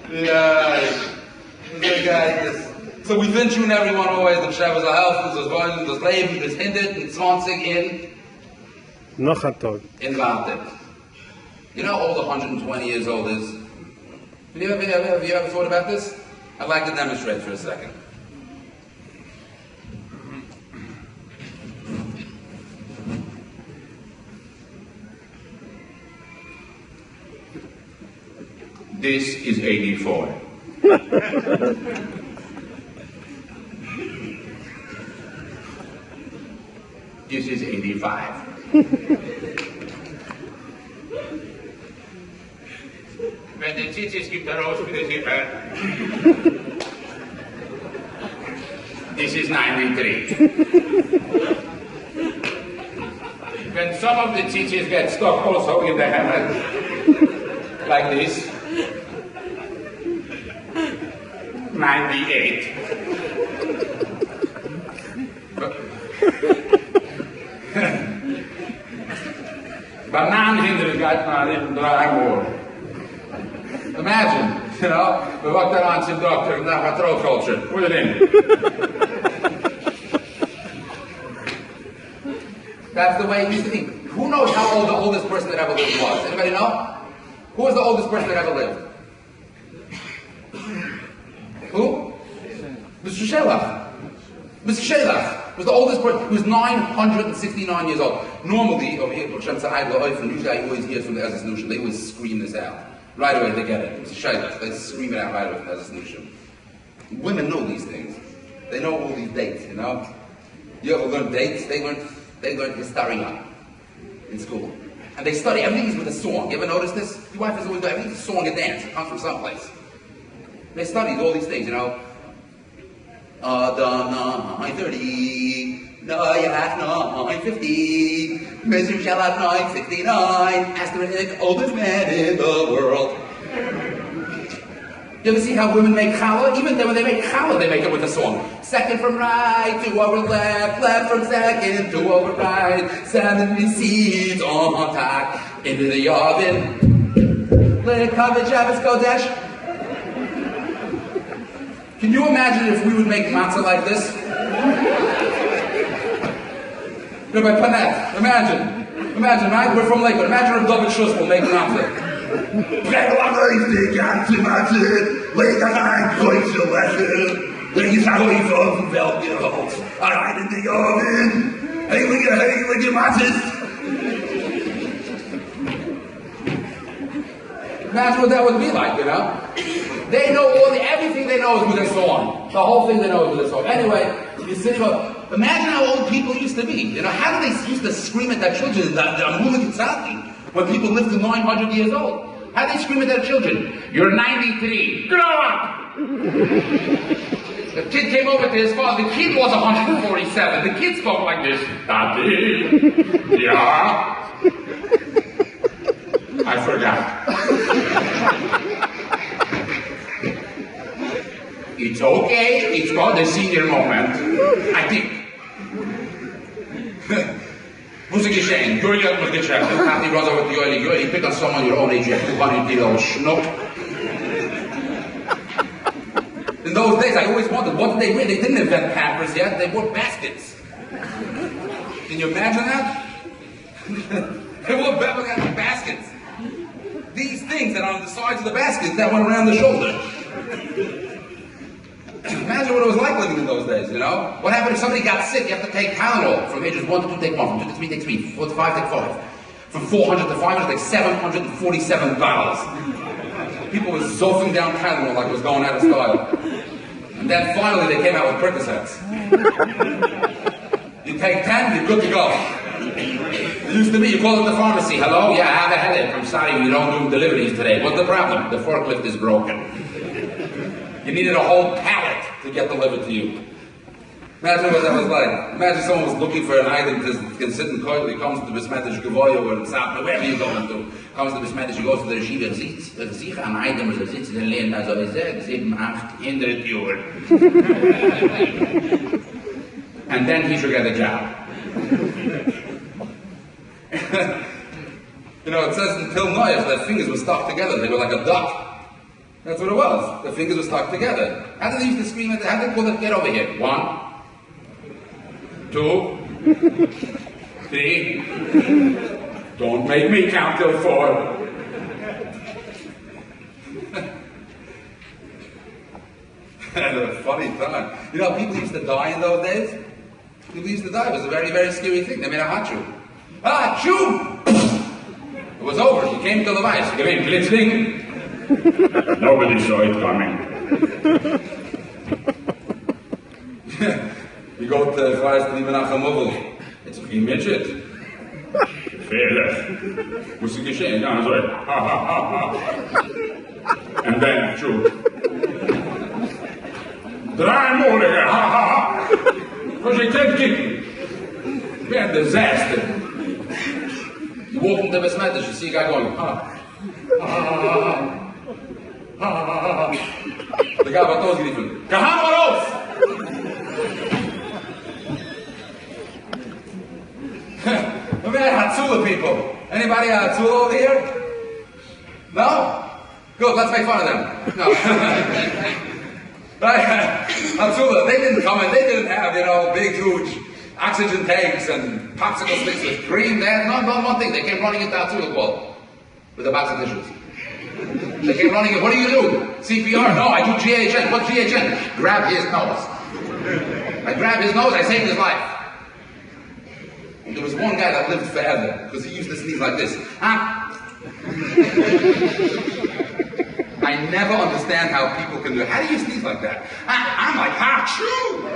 Ja, so we wünschen everyone always the Shabbos health, das Wollen, das Leben, das 120 in Vater. You know how old 120 years old is? Have you ever thought about this? I'd like to demonstrate for a second. This is 84. This is 85. Wenn der Zitzis gibt heraus für die Sippe. This is 93. When some of the Zitzis get stuck also in the hammer, like this, 98. Bananenhinderen gaat naar in draaiboor. Imagine, you know, we walked around some doctor and now our throat culture. Put it in. That's the way it used to be. Who knows how old the oldest person that ever lived was? Anybody know? Who was the oldest person that ever lived? Who? Mr. Shelach. Mr. Shelach was the oldest person. He was 969 years old. Normally, over here, usually I always hear from the Ezra Solution, they always scream this out. Right away, they get it. Mr. Shelach, they scream it out right away from the Ezra Solution. Women know these things. They know all these dates, you know? You ever learn dates? They learn Hysteria in school. And they study everything with a song. You ever notice this? Your wife is always doing everything's a song and dance. It comes from someplace. They studied all these things, you know. The 9:30, Noyach 9:50, Mr. Shelach 9:69, asterisk, oldest man in the world. You ever see how women make challah? Even when they make challah, they make it with a song. Second from right to over left, left from second to over right, 70 seeds on top, into the oven. Let it cover Shabbos Kodesh. Can you imagine if we would make matzah like this? Rabbi Panet, imagine, right? We're from Lakewood. Imagine if David Schuss will make matzah. Imagine what that would be like, you know? They know everything they know is with a song. The whole thing they know is with a song. Anyway, you sit about, imagine how old people used to be. You know, how did they used to scream at their children, when people lived to 900 years old? How did they scream at their children? You're 93. Grow up! The kid came over to his father. The kid was 147. The kid spoke like this. Daddy. Yeah. I forgot. It's okay. It's called a senior moment. I think. Who's a geschehen? You're young with geschehen. Kathy runs over to you pick on someone your own age, you have 200 year old schnook. In those days, I always wondered, what did they wear? They didn't invent Pampers yet. They wore baskets. Can you imagine that? They wore baskets. These things that are on the sides of the baskets that went around the shoulder. Imagine what it was like living in those days, you know? What happened if somebody got sick? You have to take Tylenol. From ages 1 to 2, take 1. From 2 to 3, take 3. 4 to 5, take 5. From 400 to 500, take $747. People were zophing down Tylenol like it was going out of style. And then finally they came out with Percocets. You take 10, you're good to go. It used to be, you call up the pharmacy. Hello? Yeah, I have a headache. I'm sorry, we don't do deliveries today. What's the problem? The forklift is broken. You needed a whole pallet to get delivered to you. Imagine what that was like. Imagine someone was looking for an item to sit in court. He comes to the Besmetish Gavoyo or Sapna, wherever you're going to. Comes to the Besmetish, he goes to the Yeshiva, sieht an item, sitzt in Lehn, also 6, 7, 800 Jahre. And then he should get a job. You know, it says until Noach, their fingers were stuck together. They were like a duck. That's what it was. The fingers were stuck together. How did they used to scream at how did they call it, get over here? 1, 2, 3. Don't make me count till 4. That's a funny time. You know, people used to die in those days. People used to die. It was a very, very scary thing. They made a hachu. Hachu! It was over. He came to the vice. He came in, glitzing. Nobody saw it coming. You go to the vice to the Menachem. It's a midget. Fehler. Muss ich geschehen? Ja, so. And then, shoot. 3 Monate, ha ha ha! Because you can't kick me. Bad disaster. You walk into the Besmetrish, you see a guy going, ha ha ha ha. The guy about those different. Kahamaros! Look at Hatzula people. Anybody Hatzula over here? No? Good, let's make fun of them. No. Hatzula, they didn't come in, they didn't have, big, huge oxygen tanks and popsicle sticks with cream. They had not one thing. They came running into Hatzula Qual with a box of dishes. They came running in, what do you do? CPR? No, I do GHN. What's GHN? Grab his nose. I grab his nose, I saved his life. There was one guy that lived forever because he used to sneeze like this. I never understand how people can do it. How do you sneeze like that? I'm like, ha-choo!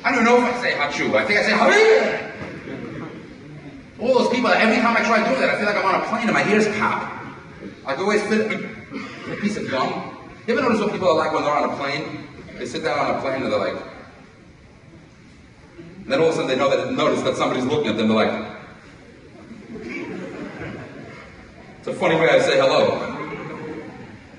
I don't know if I say ha-choo. I think I say ha-choo. All those people, every time I try doing that, I feel like I'm on a plane and my ears pop. I can always fit a piece of gum. You ever notice what people are like when they're on a plane? They sit down on a plane and they're like, and then all of a sudden they notice that somebody's looking at them, they're like, it's a funny way I say hello.